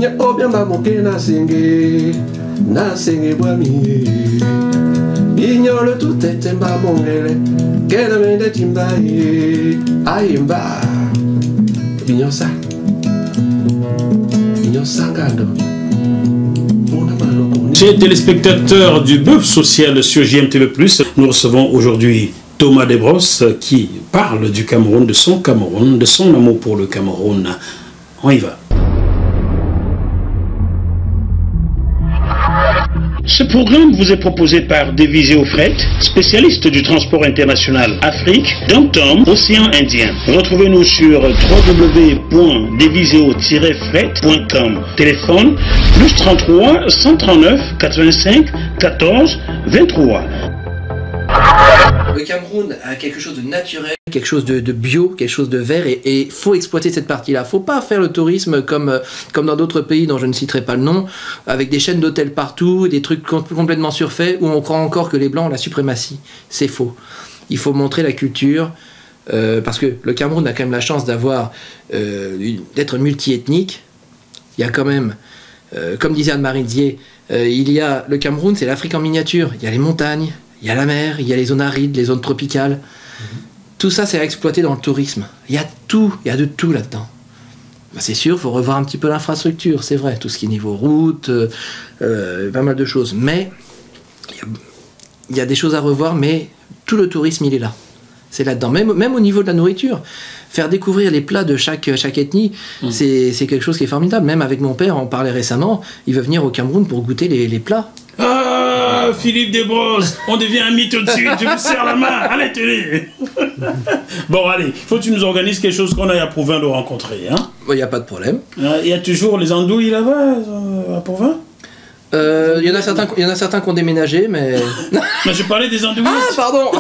Nye obia mamoke na senge bwami. Ignore tout est mbamongele. Kena mende timbaye. Aimba. Ignore ça. Ignore ça gado. Chers téléspectateurs du Bœuf Social sur JMTV+, nous recevons aujourd'hui Thomas Desbrosses qui parle du Cameroun, de son amour pour le Cameroun. On y va. Ce programme vous est proposé par Deviseo Fret, spécialiste du transport international Afrique, Dom-Tom, Océan Indien. Retrouvez-nous sur www.deviseo-fret.com. Téléphone plus 33 139 85 14 23. Le Cameroun a quelque chose de naturel, quelque chose de bio, quelque chose de vert, et il faut exploiter cette partie-là. Il ne faut pas faire le tourisme comme dans d'autres pays dont je ne citerai pas le nom, avec des chaînes d'hôtels partout, des trucs complètement surfaits, où on croit encore que les Blancs ont la suprématie. C'est faux. Il faut montrer la culture, parce que le Cameroun a quand même la chance d'être multiethnique. Il y a quand même, comme disait Anne-Marie Dier, le Cameroun, c'est l'Afrique en miniature. Il y a les montagnes, il y a la mer, il y a les zones arides, les zones tropicales. Tout ça, c'est à exploiter dans le tourisme. Il y a de tout là-dedans. Ben, c'est sûr, il faut revoir un petit peu l'infrastructure, c'est vrai. Tout ce qui est niveau route, pas mal de choses. Mais il y a des choses à revoir, mais tout le tourisme, il est là. C'est là-dedans. Même au niveau de la nourriture. Faire découvrir les plats de chaque ethnie, c'est quelque chose qui est formidable. Même avec mon père, on parlait récemment, il veut venir au Cameroun pour goûter les plats. Ah, Philippe Desbrosses, on devient amis tout de suite, je vous serre la main, allez, tenez. Bon, allez, faut que tu nous organises quelque chose qu'on aille à Provins de rencontrer, hein. Il n'y a pas de problème. Il y a toujours les andouilles là-bas, à Provins. Il y en a certains qui ont déménagé, mais... Mais je parlais des andouilles. Ah, pardon.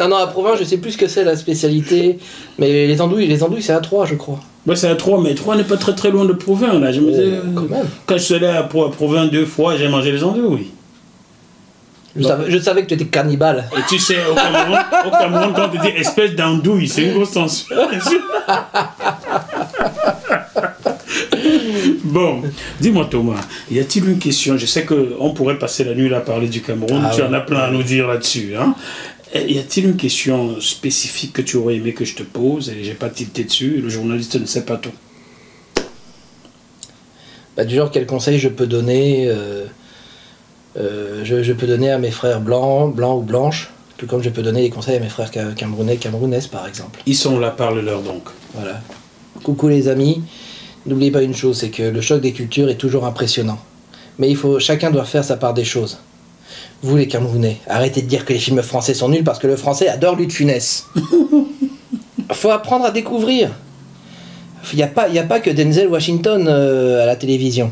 Non, à Provins, je sais plus ce que c'est la spécialité, mais les andouilles c'est à Troyes, je crois. Ouais, c'est à Troyes, mais Troyes n'est pas très loin de Provins, là. Je me disais, quand je suis allé à Provins 2 fois, j'ai mangé les andouilles. Je savais que tu étais cannibale. Et tu sais, au Cameroun, quand tu dis espèce d'andouille, c'est une grosse tension. Bon, dis-moi Thomas, y a-t-il une question? Je sais qu'on pourrait passer la nuit là à parler du Cameroun, tu en as plein à nous dire là-dessus, hein? Y a-t-il une question spécifique que tu aurais aimé que je te pose et j'ai pas tilté dessus, le journaliste ne sait pas tout? Bah, du genre, quel conseil je peux donner je peux donner à mes frères blancs ou blanches, tout comme je peux donner des conseils à mes frères camerounaises par exemple. Ils sont là, parle-leur donc. Voilà. Coucou les amis, n'oubliez pas une chose, c'est que le choc des cultures est toujours impressionnant. Mais chacun doit faire sa part des choses. Vous les Camerounais, arrêtez de dire que les films français sont nuls parce que le français adore Louis de Funès. Faut apprendre à découvrir. Il n'y a pas que Denzel Washington à la télévision.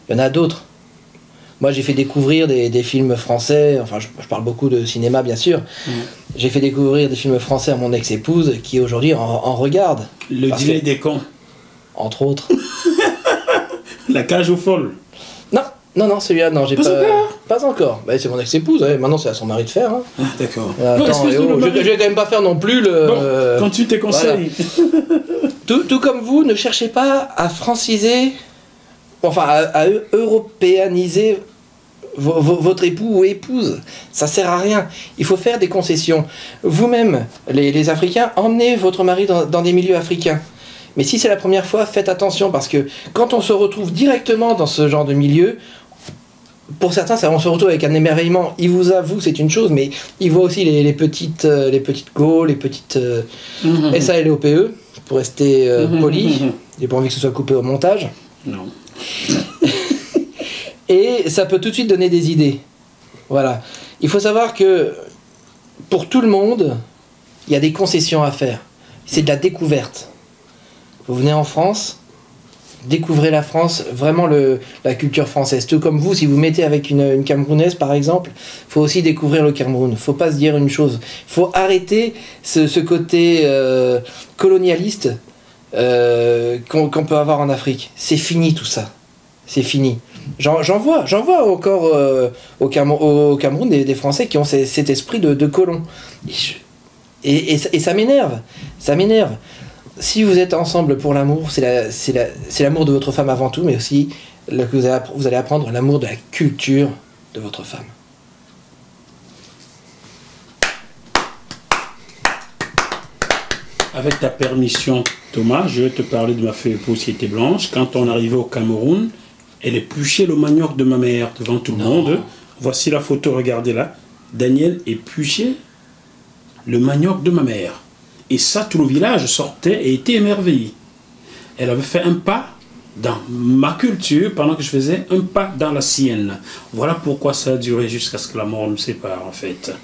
Il y en a d'autres. Moi j'ai fait découvrir des films français, enfin je parle beaucoup de cinéma bien sûr. J'ai fait découvrir des films français à mon ex-épouse qui aujourd'hui en regarde. Le dîner des cons. Entre autres. La cage aux folles. Non, celui-là, non, j'ai pas. Pas encore. Bah, c'est mon ex-épouse, hein. Maintenant c'est à son mari de faire. Hein. Ah, d'accord. Attends, je vais quand même pas faire non plus le. Bon, continue tes conseils. Voilà. tout comme vous, ne cherchez pas à franciser, enfin à européaniser votre époux ou épouse. Ça sert à rien. Il faut faire des concessions. Vous-même, les Africains, emmenez votre mari dans des milieux africains. Mais si c'est la première fois, faites attention parce que quand on se retrouve directement dans ce genre de milieu, pour certains, on se retrouve avec un émerveillement. Ils vous avouent, c'est une chose, mais ils voient aussi les petites go, les petites SALOPE, pour rester poli. J'ai pas envie que ce soit coupé au montage. Non. Et ça peut tout de suite donner des idées. Voilà. Il faut savoir que pour tout le monde, il y a des concessions à faire. C'est de la découverte. Vous venez en France, découvrez la France, vraiment la culture française. Tout comme vous, si vous mettez avec une Camerounaise par exemple, il faut aussi découvrir le Cameroun. Il ne faut pas se dire une chose. Il faut arrêter ce côté colonialiste qu'on peut avoir en Afrique. C'est fini tout ça. C'est fini. J'en vois encore au Cameroun des Français qui ont cet esprit de colon. Et ça m'énerve. Ça m'énerve. si vous êtes ensemble pour l'amour, c'est l'amour de votre femme avant tout, mais aussi que vous allez apprendre l'amour de la culture de votre femme. Avec ta permission, Thomas, je vais te parler de ma feuille épouse qui était blanche. Quand on arrivait au Cameroun, elle épluchait le manioc de ma mère devant tout le monde. Voici la photo, regardez là. Daniel épluchait le manioc de ma mère. Et ça, tout le village sortait et était émerveillé. Elle avait fait un pas dans ma culture pendant que je faisais un pas dans la sienne. Voilà pourquoi ça a duré jusqu'à ce que la mort nous sépare, en fait.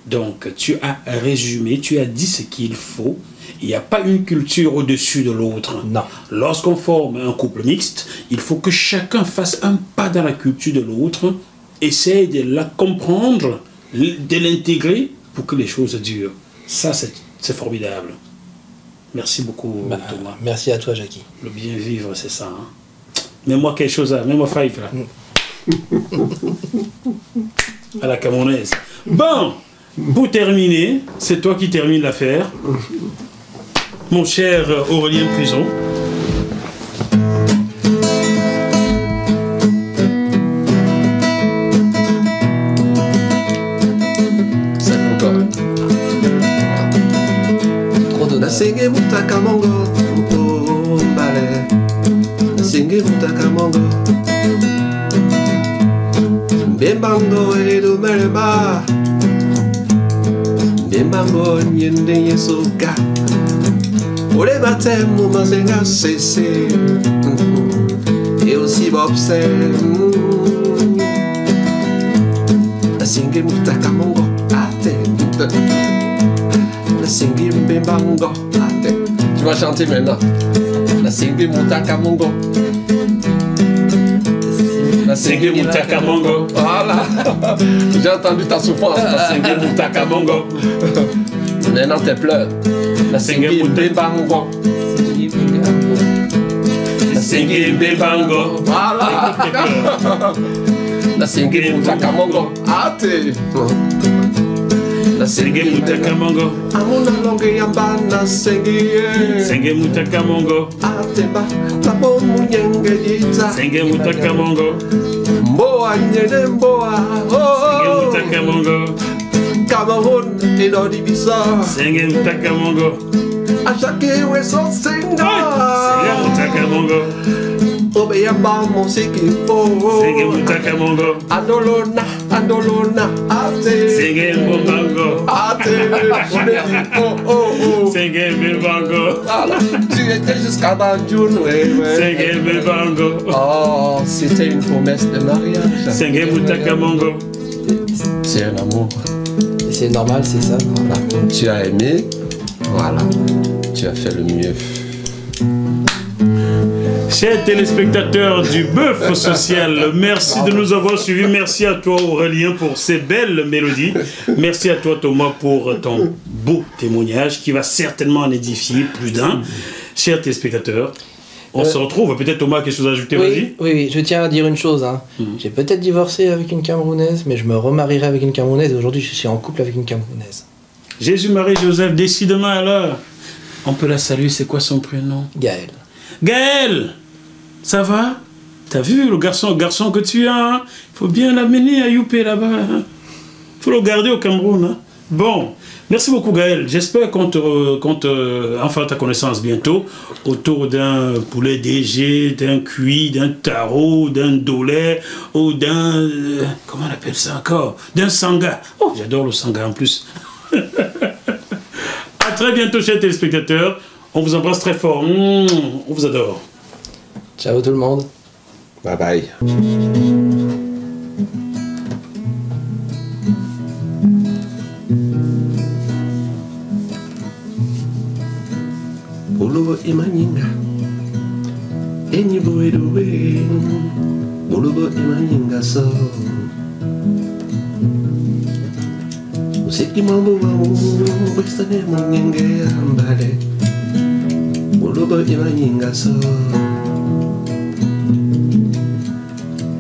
Donc, tu as résumé, tu as dit ce qu'il faut. Il n'y a pas une culture au-dessus de l'autre. Non. Lorsqu'on forme un couple mixte, il faut que chacun fasse un pas dans la culture de l'autre, essaye de la comprendre, de l'intégrer pour que les choses durent. Ça, c'est formidable. Merci beaucoup, Thomas. Merci à toi, Jackie. Le bien vivre, c'est ça. Hein? Mets-moi quelque chose là, mets-moi five là. À la camerounaise. Bon, pour terminer, c'est toi qui termine l'affaire. Mon cher Aurélien Prison. C'est encore. Trop d'honneur. Nasengi mutaka mongo, oh mbale. Nasengi mutaka mongo. Mbembango edo melema. Mbembango nyende yesoka. Ole batemu mazenga cessé. Et aussi bobse. Nasengi mutaka mongo, ate. Nasengi mbembango, ate. Tu vas chanter maintenant. Nasengi mutaka mongo. Nasengi mutaka mongo. Voilà. J'ai entendu ta souffrance. Nasengi mutaka mongo. Maintenant tes pleurs. Nasengi mbembango. Nasengi mbembango. Voilà. Nasengi mutaka mongo, ate. Nasengi mutaka mongo. Amuna longe yamba nasengi. Nasengi mutaka mongo. Ateba labo munyenge dita. Nasengi mutaka mongo. Mboa nyene mboa. Nasengi mutaka mongo. Cameroun et l'Odibisa. Nasengi mutaka mongo. À chaque oué son senga. Nasengi mutaka mongo. Obeyamba mon sekipo. Nasengi mutaka mongo. Andolona, andolona, ate. Nasengi mbembango. Ate, on est dit, oh, oh, oh. Nasengi mbembango. Voilà, tu étais jusqu'à Banjoun, ouais, ouais. Nasengi mbembango. Oh, c'était une promesse de mariage. Nasengi mutaka mongo. C'est un amour. C'est normal, c'est ça. Voilà. Tu as aimé, voilà. Tu as fait le mieux. Chers téléspectateurs du Bœuf Social, merci de nous avoir suivis. Merci à toi Aurélien pour ces belles mélodies. Merci à toi Thomas pour ton beau témoignage qui va certainement en édifier plus d'un. Chers téléspectateurs, on se retrouve. Peut-être Thomas a quelque chose à ajouter, vas-y. Oui, je tiens à dire une chose. Hein. J'ai peut-être divorcé avec une Camerounaise, mais je me remarierai avec une Camerounaise et aujourd'hui je suis en couple avec une Camerounaise. Jésus-Marie-Joseph, décidément alors. On peut la saluer, c'est quoi son prénom? Gaël. Gaël, ça va? T'as vu le garçon que tu as, hein? Faut bien l'amener à Youpé là-bas. Hein? Faut le garder au Cameroun. Hein? Bon, merci beaucoup Gaël. J'espère qu'on en fera ta connaissance bientôt autour d'un poulet DG, d'un cuit, d'un taro, d'un dolet ou d'un... comment on appelle ça encore? D'un sanga. Oh, j'adore le sanga en plus. À très bientôt chers téléspectateurs. On vous embrasse très fort. On vous adore. Ciao tout le monde. Bye bye. Bulubo imanyinga. Enyibo edowe. Bulubo imanyinga so. Usiki mambo wamu. Westane manyinge ambale. Bulubo imanyinga so.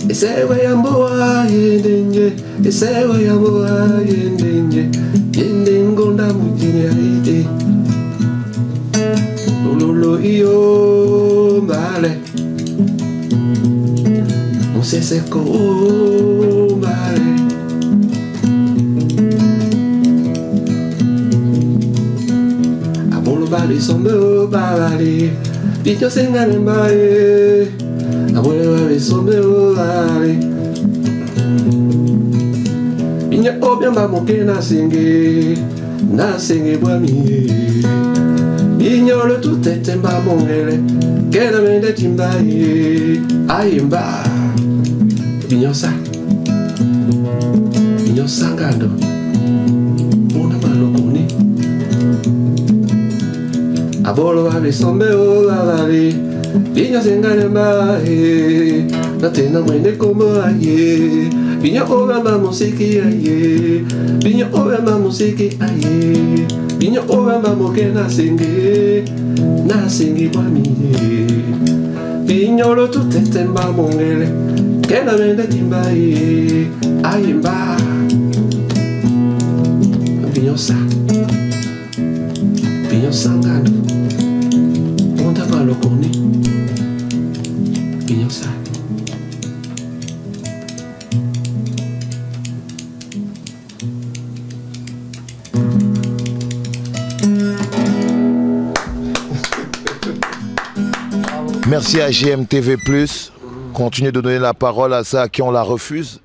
Esewa ya mboa yendenye. Esewa ya mboa yendenye. Yendengonda mutinya ite. iyo male Museseko male Abolo bali sombe bali Bicho sengane mbae Abolo bali sombe bali Binya obya mamoke na singe bwami Ignore tout est mba mongele Kena mende timbaye Ayemba Binyosa Binyosangando Una malokuni Abolo vale sombe o lavale Binyosengane mbae Natena mwene kombo aye Binyo oba ma musiki aye Binyo oba ma musiki aye Binyo oba ma moke na singi bwami Binyo lo tutete mba mongele Kena mende timbaye Ayemba Binyosa Binyosangano Onda malokoni Binyosa Merci à GMTV+. Continuez de donner la parole à ceux à qui on la refuse.